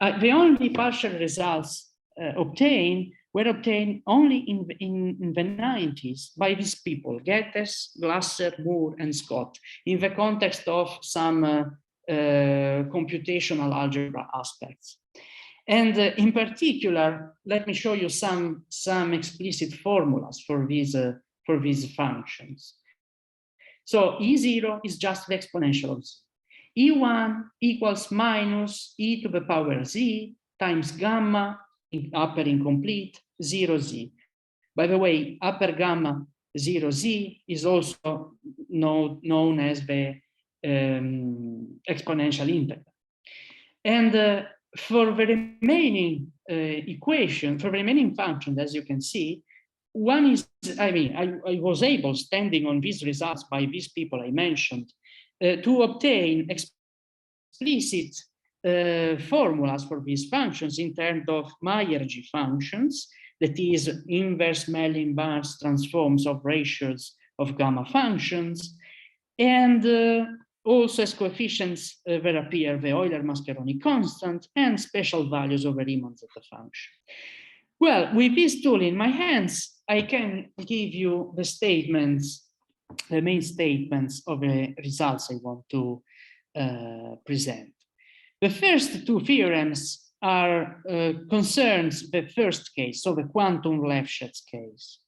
The only partial results obtained were obtained only in the 90s by these people, Gettys, Glasser, Moore, and Scott, in the context of some computational algebra aspects. And in particular, let me show you some explicit formulas for these functions. So E0 is just the exponential of Z. E1 equals minus e to the power Z times gamma in upper incomplete 0Z. By the way, upper gamma 0Z is also known as the exponential integral. And for the remaining equation for remaining functions, as you can see, one is, I was able, standing on these results by these people I mentioned, to obtain explicit formulas for these functions in terms of Mayer-G functions, that is inverse Mellin-Barnes transforms of ratios of gamma functions, and also as coefficients that appear the Euler-Mascheroni constant and special values of the Riemann zeta function. Well, with this tool in my hands, I can give you the statements, the main statements of the results I want to present. The first two theorems are concerns the first case, so the quantum Lefschetz case.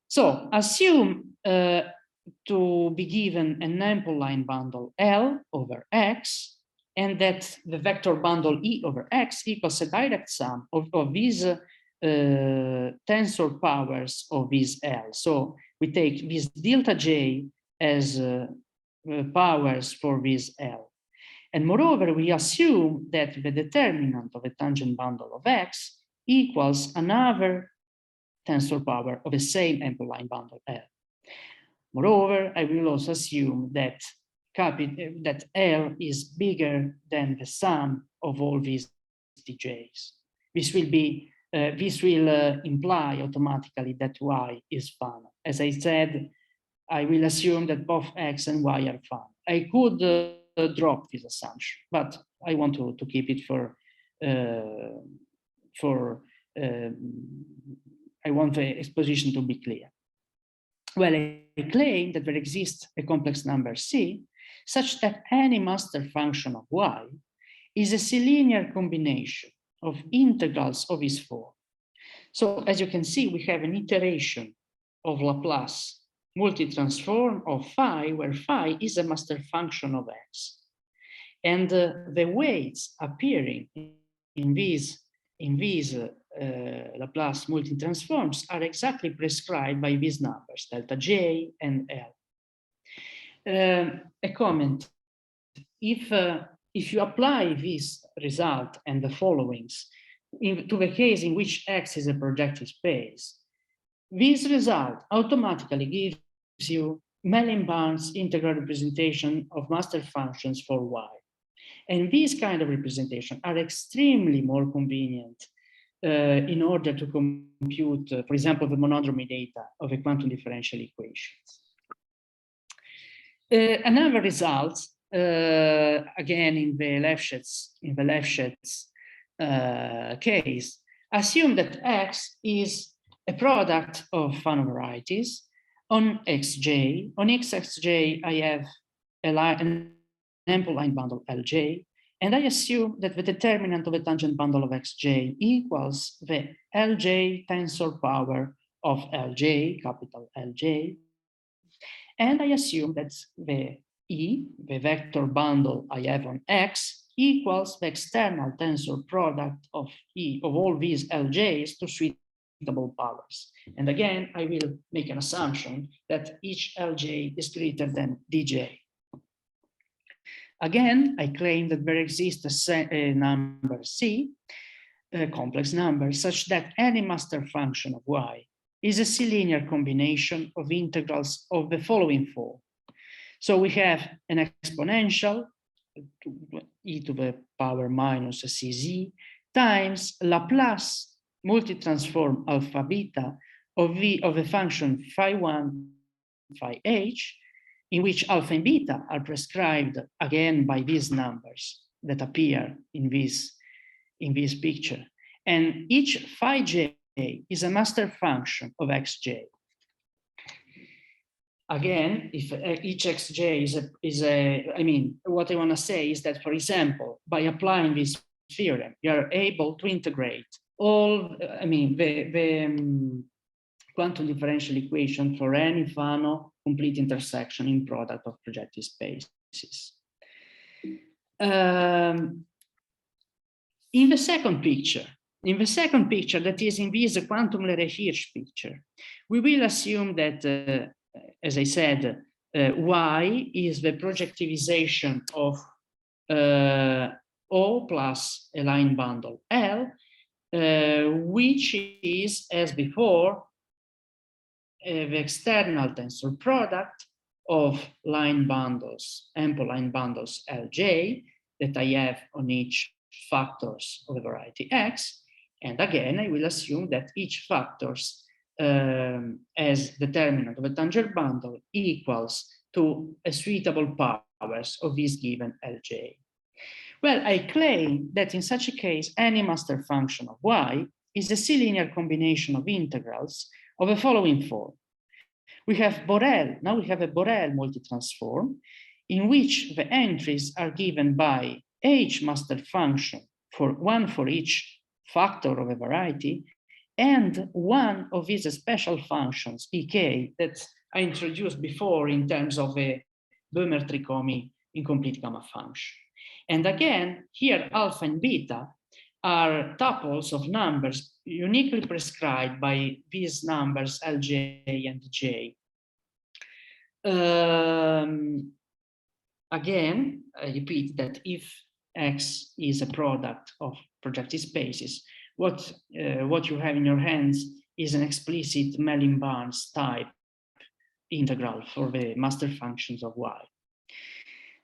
So assume to be given an ample line bundle L over X, and that the vector bundle E over X equals a direct sum of these tensor powers of this L. So we take this delta J as powers for this L. And moreover, we assume that the determinant of a tangent bundle of X equals another tensor power of the same ample line bundle L. Moreover, I will also assume that L is bigger than the sum of all these DJs. This will imply automatically that Y is finite. As I said, I will assume that both X and Y are finite. I could drop this assumption, but I want to keep it I want the exposition to be clear. Well, I claim that there exists a complex number C such that any master function of Y is a C-linear combination of integrals of this form. So as you can see, we have an iteration of Laplace multitransform of phi, where phi is a master function of X. And the weights appearing in these Laplace multitransforms are exactly prescribed by these numbers, delta J and L. A comment: if you apply this result and the followings to the case in which X is a projective space, this result automatically gives you Mellin-Barnes integral representation of master functions for Y. And these kind of representation are extremely more convenient in order to compute, for example, the monodromy data of a quantum differential equations. Another result, again in the Lefschetz case, assume that X is a product of Fano varieties on Xj. On Xxj, I have an ample line bundle Lj, and I assume that the determinant of a tangent bundle of Xj equals the Lj tensor power of Lj, capital Lj, and I assume that the E, the vector bundle I have on X, equals the external tensor product of E of all these Ljs to suitable powers. And again, I will make an assumption that each Lj is greater than Dj. Again, I claim that there exists a number C, a complex number, such that any master function of Y is a C-linear combination of integrals of the following form. So we have an exponential, e to the power minus cz, times Laplace multitransform alpha beta of the function phi1, phi h, in which alpha and beta are prescribed again by these numbers that appear in this picture. And each phi j is a master function of xj. Again, if each xj what I want to say is that, for example, by applying this theorem, you are able to integrate all, the quantum differential equation for any Fano complete intersection in product of projective spaces. In the second picture, that is in this quantum Leray-Hirsch picture, we will assume that, as I said, Y is the projectivization of O plus a line bundle L, which is, as before, the external tensor product of line bundles, ample line bundles Lj that I have on each factors of a variety X. And again, I will assume that each factors as determinant of a tangent bundle equals to a suitable powers of this given Lj. Well, I claim that in such a case, any master function of y is a C-linear combination of integrals of the following form. We have Borel, now we have a Borel multitransform in which the entries are given by h master function for one for each factor of a variety and one of these special functions, ek, that I introduced before in terms of a Böhmer-Tricomi incomplete gamma function. And again, here alpha and beta are tuples of numbers uniquely prescribed by these numbers Lj and J. Again, I repeat that if X is a product of projective spaces, what you have in your hands is an explicit Mellin-Barnes type integral for the master functions of Y.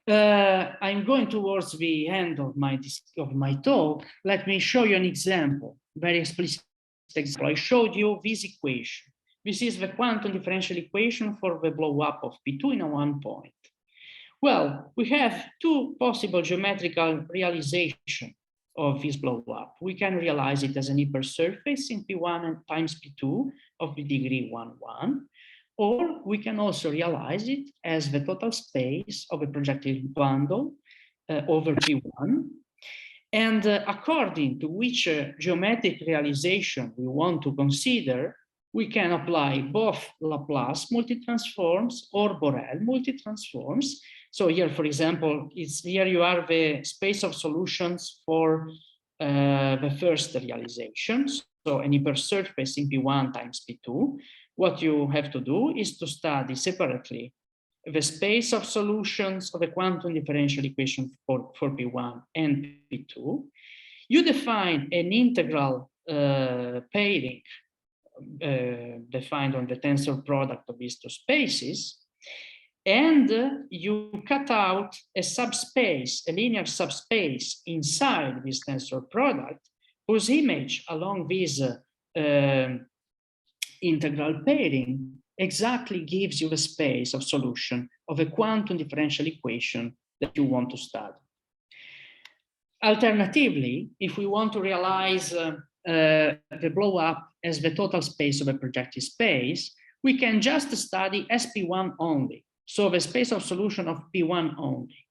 I'm going towards the end of my talk. Let me show you an example, very explicit example. I showed you this equation. This is the quantum differential equation for the blow-up of P2 in a one point. Well, we have two possible geometrical realization of this blow-up. We can realize it as an hypersurface in P1 and times P2 of the degree 1, 1. Or we can also realize it as the total space of a projective bundle over P1. And according to which geometric realization we want to consider, we can apply both Laplace multitransforms or Borel multitransforms. So here, for example, here you are the space of solutions for the first realization. So an hypersurface in P1 times P2. What you have to do is to study separately the space of solutions of a quantum differential equation for P1 and P2. You define an integral pairing defined on the tensor product of these two spaces, and you cut out a subspace, a linear subspace inside this tensor product, whose image along this integral pairing exactly gives you the space of solution of a quantum differential equation that you want to study. Alternatively, if we want to realize the blow-up as the total space of a projective space, we can just study SP1 only, so the space of solution of P1 only.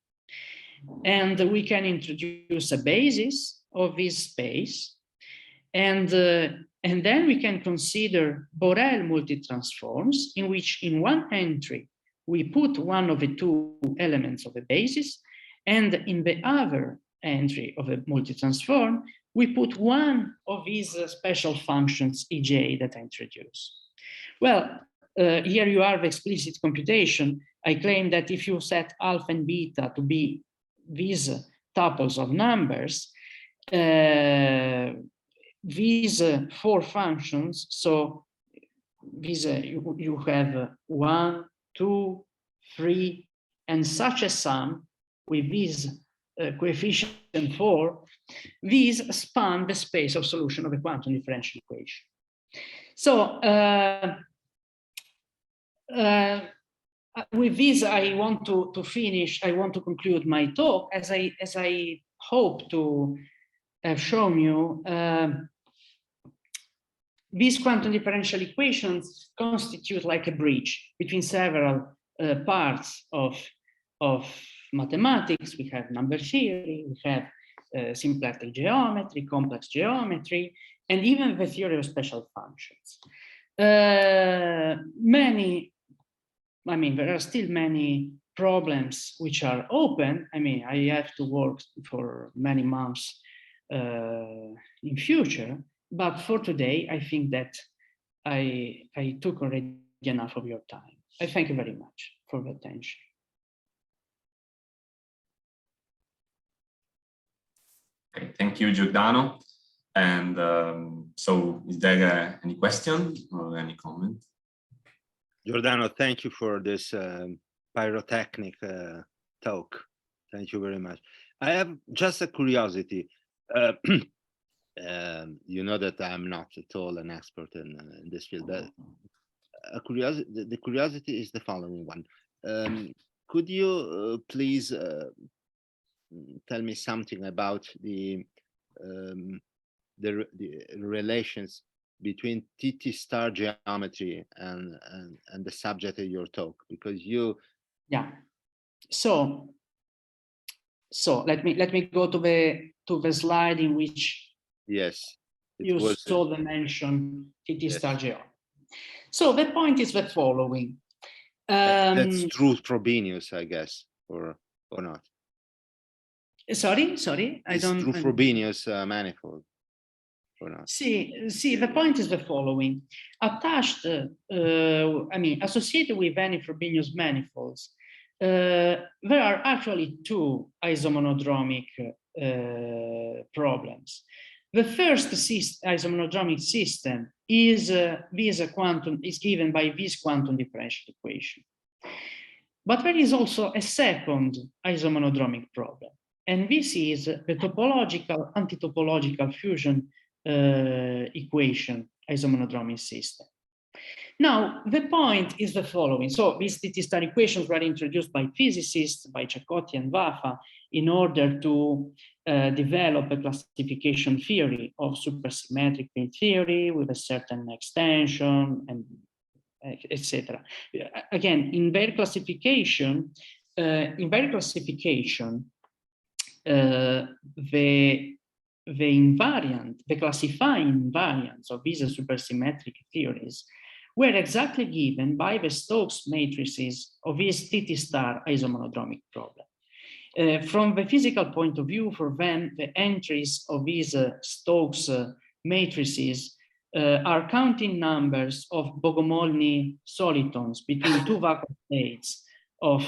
And we can introduce a basis of this space, and then we can consider Borel multitransforms in which in one entry we put one of the two elements of a basis, and in the other entry of a multitransform we put one of these special functions Ej that I introduced. Well, here you are the explicit computation. I claim that if you set alpha and beta to be these tuples of numbers, these four functions, so these you have 1, 2, 3, and such a sum with this coefficient 4, these span the space of solution of a quantum differential equation. So with this, I want to finish. I want to conclude my talk as I hope to have shown you. These quantum differential equations constitute like a bridge between several parts of mathematics. We have number theory, we have symplectic geometry, complex geometry, and even the theory of special functions. There are still many problems which are open. I have to work for many months in future, but for today, I think that I took already enough of your time. I thank you very much for the attention. Okay, thank you, Giordano. And so is there any question or any comment? Giordano, thank you for this pyrotechnic talk. Thank you very much. I have just a curiosity. You know that I'm not at all an expert in this field. But the curiosity is the following one. Could you please tell me something about the relations between TT star geometry and the subject of your talk? Because you so let me go to the slide in which you saw the mention TT star geometry. So the point is the following. That's true for Frobenius, I guess, or not. Sorry, I don't. True for Frobenius manifold, or not? See, the point is the following. Attached, associated with any Frobenius manifolds, there are actually two isomonodromic problems. The first isomonodromic system is given by this quantum differential equation. But there is also a second isomonodromic problem, and this is the topological antitopological fusion equation isomonodromic system. Now, the point is the following. So these TT star equations were introduced by physicists, by Cotti and Vafa, in order to develop a classification theory of supersymmetric field theory with a certain extension, and etc. Again, in their classification, the classifying invariants of these supersymmetric theories were exactly given by the Stokes matrices of this TT star isomonodromic problem. From the physical point of view, for them, the entries of these Stokes matrices are counting numbers of Bogomolny solitons between two vacuum states of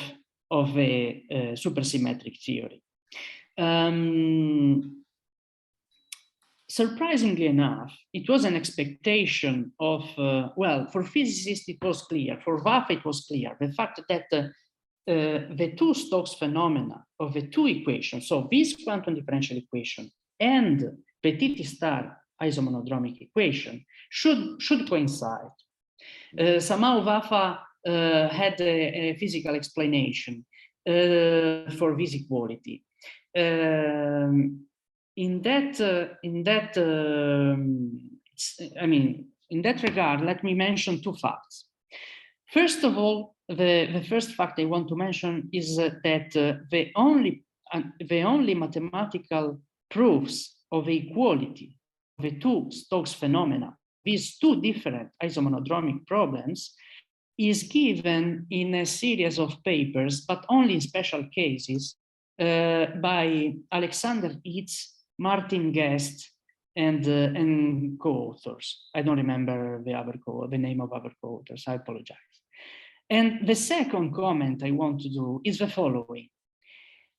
a supersymmetric theory. Surprisingly enough, it was an expectation of, well, for physicists it was clear, for Vafa it was clear, the fact that the two Stokes phenomena of the two equations, so this quantum differential equation and the TT star isomonodromic equation should coincide. Somehow Vafa had a physical explanation for this equality. In that regard, let me mention two facts. First of all, the first fact I want to mention is that the only mathematical proofs of the equality of the two Stokes phenomena, these two different isomonodromic problems, is given in a series of papers, but only in special cases, by Alexander Itz, Martin Guest, and co-authors. I don't remember the name of other co-authors, I apologize. And the second comment I want to do is the following.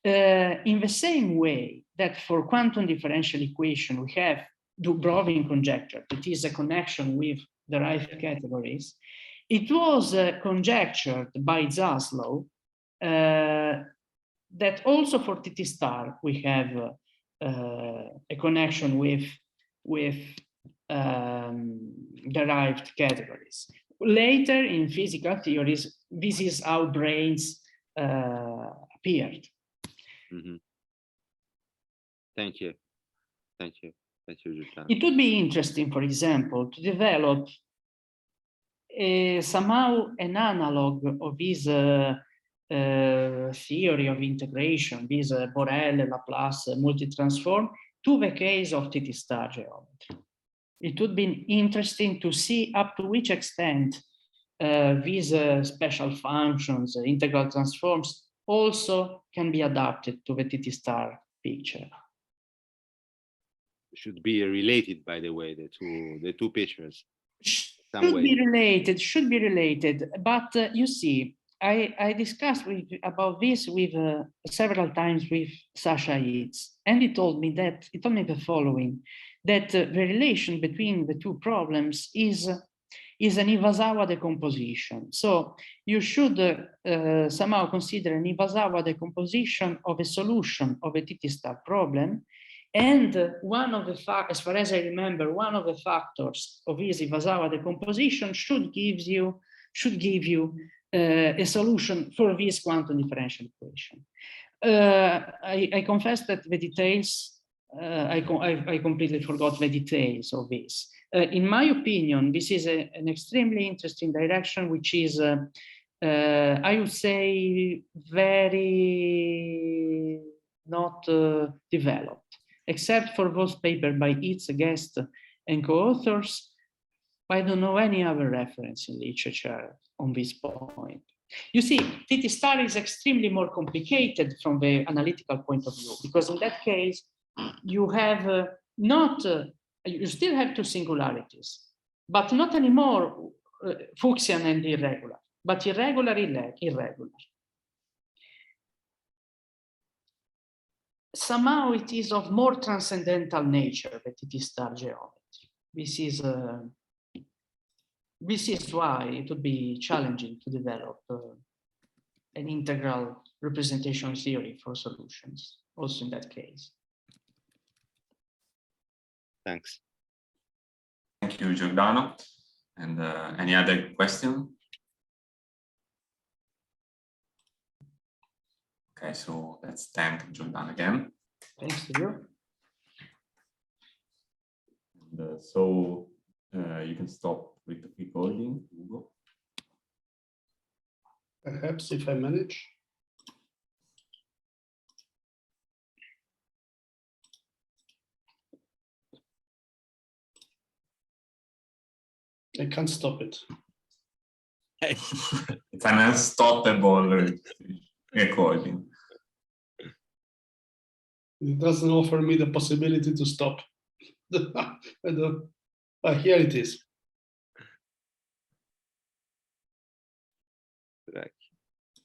In the same way that for quantum differential equation, we have Dubrovin conjecture, that is a connection with derived categories, it was conjectured by Zaslow that also for TT star, we have a connection with derived categories. Later in physical theories, this is how brains appeared. Mm-hmm. Thank you. Thank you. Thank you, Giordano. It would be interesting, for example, to develop somehow an analog of this theory of integration, this Borel, Laplace, multitransform, to the case of TT star geometry. It would be interesting to see up to which extent these special functions, integral transforms, also can be adapted to the TT star picture. Should be related, by the way, the two pictures. Should be related, but you see, I discussed about this with several times with Sasha Itz, and he told me the following, that the relation between the two problems is an Iwasawa decomposition. So you should somehow consider an Iwasawa decomposition of a solution of a TT-star problem. And one of the factors, as far as I remember, one of the factors of this Iwasawa decomposition should give you a solution for this quantum differential equation. I confess that the details, I completely forgot the details of this. In my opinion, this is an extremely interesting direction, which is, I would say, very not developed, except for those papers by its guests and co-authors. I don't know any other reference in literature on this point. You see, TT-star is extremely more complicated from the analytical point of view, because in that case, you have you still have two singularities, but not anymore Fuchsian and irregular, but irregular. Somehow it is of more transcendental nature, the TT-star geometry. This is why it would be challenging to develop an integral representation theory for solutions, also in that case. Thanks. Thank you, Giordano. And any other question? Okay, so let's thank Giordano again. Thanks to you. And, so you can stop with the recording, Hugo. Perhaps if I manage. I can't stop it. It's an unstoppable recording. It doesn't offer me the possibility to stop. Here it is. Right.